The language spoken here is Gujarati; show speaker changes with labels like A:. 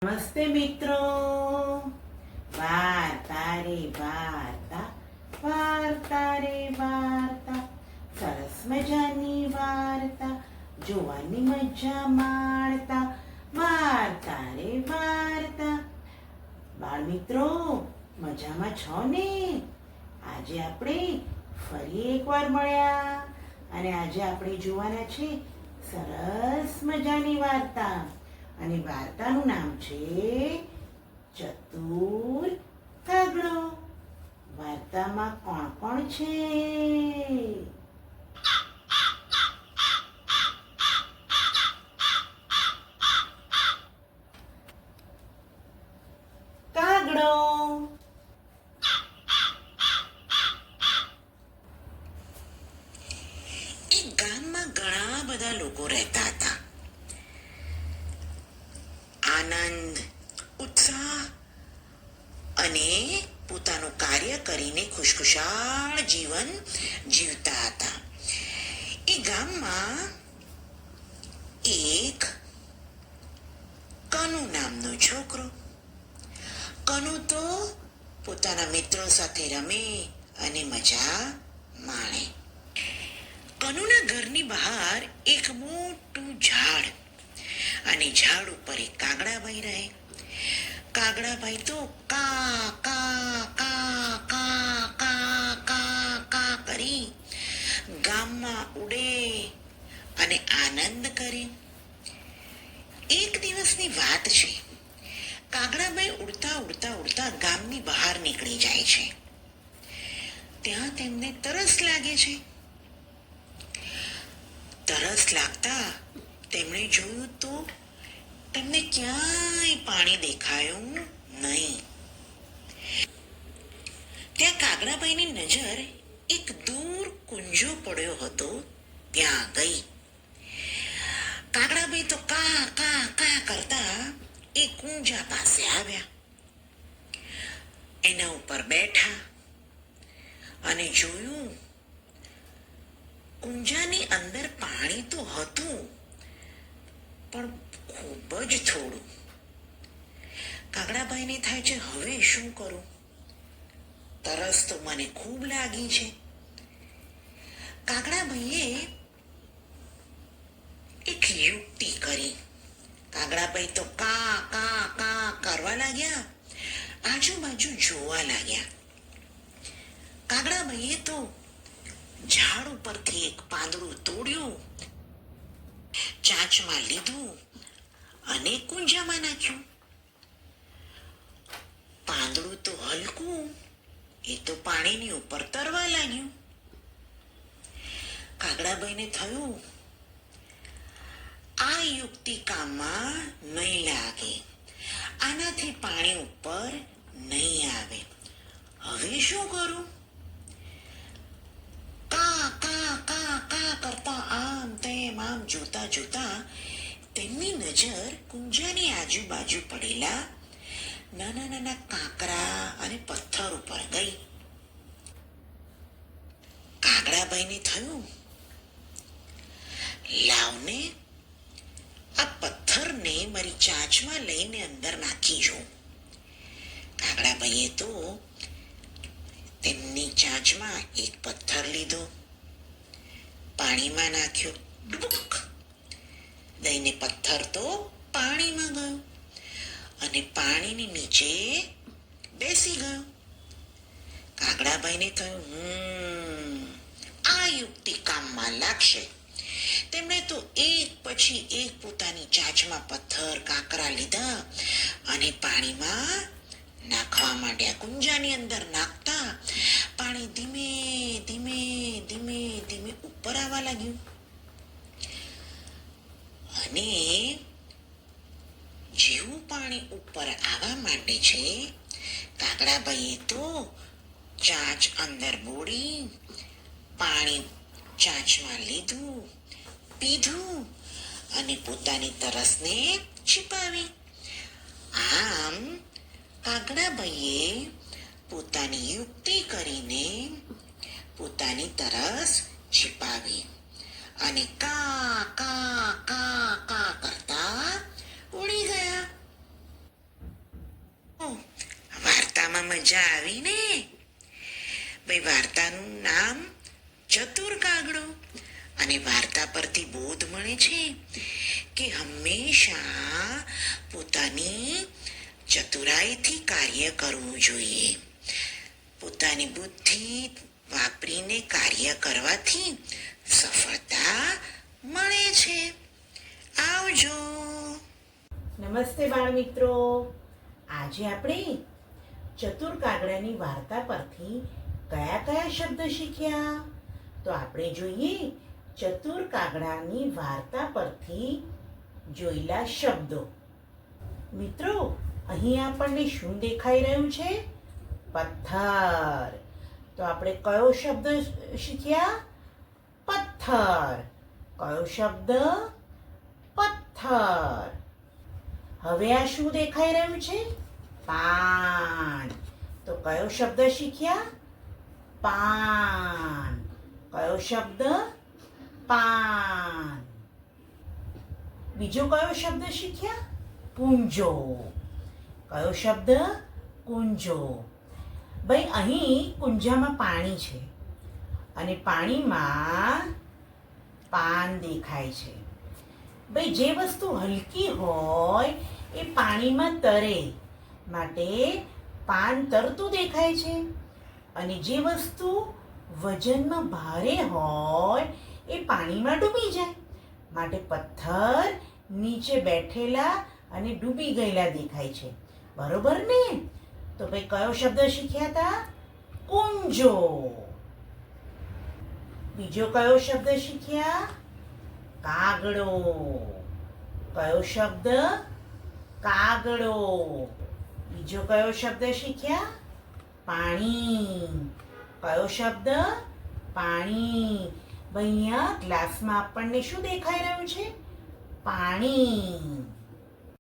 A: નમસ્તે મિત્રો. વાર્તા રે વાર્તા, વાર્તા રે વાર્તા, સરસ મજાની વાર્તા, જોવાની મજા માણતા. વાર્તા રે વાર્તા. બાળ મિત્રો, મજામાં છો ને? આજે આપણે ફરી એકવાર મળ્યા અને આજે આપણે જોવાના છે સરસ મજાની વાર્તા. અને વાર્તાનું નામ છે ચતુર કાગડો. વાર્તામાં કોણ કોણ છે? કાગડો. એક ગામમાં ઘણા બધા લોકો રહેતા હતા. આનંદ, ઉત્સાહ અને પોતાનું કાર્ય કરીને ખુશખુશાલ જીવન જીવતા હતા. એ ગામમાં એક કનુ નામનો છોકરો. કનુ તો પોતાના મિત્રો સાથે રમે અને મજા માણે. કનુના ઘરની બહાર એક મોટું ઝાડ અને ઝાડ ઉપર એક કાગડાભાઈ રહે. કાગડાભાઈ તો કા કા કા કા કા કા કા કરી ગામમાં ઉડે અને આનંદ કરે. એક દિવસની વાત છે. કાગડાભાઈ ઉડતા ઉડતા ઉડતા ગામની બહાર નીકળી જાય છે. ત્યાં તેમને તરસ લાગે છે. તરસ લાગતા તેમણે જોયું તો તેમને ક્યાંય પાણી દેખાયું નહીં. ત્યાં કાગડાભાઈની નજર એક દૂર કુંજો પડ્યો હતો ત્યાં ગઈ. કાગડાભાઈ તો કા કા કા કરતા એ કુંજા પાસે આવ્યા. એના ઉપર બેઠા અને જોયું કુંજાની અંદર પાણી તો હતું પણ ખૂબ જ થોડું. કાગડાભાઈને થાય છે, હવે શું કરું? તરસ તો મને ખૂબ લાગી છે. કાગડાભાઈએ એક યુક્તિ કરી. કાગડાભાઈ તો કા કા કા કરવા લાગ્યા, આજુબાજુ જોવા લાગ્યા. કાગડાભાઈએ તો ઝાડ ઉપરથી એક પાંદડું તોડ્યું, ચાંચમાં લીધું અને કુંજામાં નાખ્યું. પાંદડું તો હલકું, એ તો પાણીની ઉપર તરવા લાગ્યું. કાગડાભાઈને થયું, આ યુક્તિ કામમાં નહીં લાગે, આનાથી પાણી ઉપર નહીં આવે. હવે શું કરું? કા કા કા કા કરતા આમ તેમ આમ જોતા જોતા તેમની નજર કુંજાની આજુબાજુ પડેલા નાના નાના કાંકરા અને પથ્થર ઉપર ગઈ. કાગડાભાઈને થયું, લાવને આ પથ્થરને મારી ચાંચમાં લઈને અંદર નાખી જોઉં. કાગડાભાઈએ તો તેમની ચાંચમાં એક પથ્થર લીધો, પાણીમાં નાખ્યો, ડુબુક દઈને પથ્થર તો પાણીમાં ગયો અને પાણીની નીચે બેસી ગયો. કાગડાભાઈને થયું, આ યુક્તિ કામમાં લાગશે. તેમણે તો એક પછી એક પોતાની ચાંચમાં પથ્થર કાંકરા લીધા અને પાણીમાં નાખવા માંડ્યા. કુંજાની અંદર નાખતા પાણી ધીમે ધીમે ધીમે ધીમે ઉપર આવવા લાગ્યું. અને જેવું પાણી ઉપર આવવા માંડે છે, કાગડાભાઈએ તો ચાંચ અંદર બોળી પાણી ચાંચમાં લીધું, પીધું અને પોતાની તરસને છીપાવી. આમ કાગડાભાઈએ પોતાની યુક્તિ કરીને પોતાની તરસ છીપાવી અને કા કા કા કા કરતા ઉડી ગયા. વાર્તામાં મજા આવી ને? ભાઈ વાર્તાનું નામ ચતુર કાગડો. અને વાર્તા પરથી બોધ મળે છે કે હંમેશા પોતાની ચતુરાઈથી કાર્ય કરવું જોઈએ. પોતાની બુદ્ધિ વાપરીને કાર્ય કરવાથી સફળતા મળે છે. આવજો.
B: નમસ્તે બાળ મિત્રો. આજે આપણે ચતુર કાગડાની વાર્તા પરથી કયા કયા શબ્દ શીખ્યા? તો આપણે જોઈએ ચતુર કાગડાની વાર્તા પરથી જોયેલા શબ્દો. મિત્રો, અહીં આપણને શું દેખાઈ રહ્યું છે? પથ્થર. તો આપણે કયો શબ્દ શીખ્યા? પથ્થર. કયો શબ્દ? પથ્થર. હવે આ શું દેખાઈ રહ્યું છે? પાન. તો કયો શબ્દ શીખ્યા? પાન. કયો શબ્દ? પાન. બીજો કયો શબ્દ શીખ્યા? કુંજો. કયો શબ્દ? કુંજો. ભાઈ અહીં કુંજામાં પાણી છે અને પાણીમાં પાન દેખાય છે. ભાઈ જે વસ્તુ હલકી હોય એ પાણીમાં તરે માટે પાન તરતું દેખાય છે, અને જે વસ્તુ વજનમાં ભારે હોય એ પાણીમાં ડૂબી જાય માટે પથ્થર નીચે બેઠેલા અને ડૂબી ગયેલા દેખાય છે. બરોબર ને? તો ભાઈ કયો શબ્દ શીખ્યા હતા? કુંજો. બીજો કયો શબ્દ શીખ્યા? કાગડો. કયો શબ્દ? કાગડો. બીજો કયો શબ્દ શીખ્યા? પાણી. કયો શબ્દ? પાણી. અહીંયા ગ્લાસમાં આપણને શું દેખાઈ રહ્યું છે? પાણી.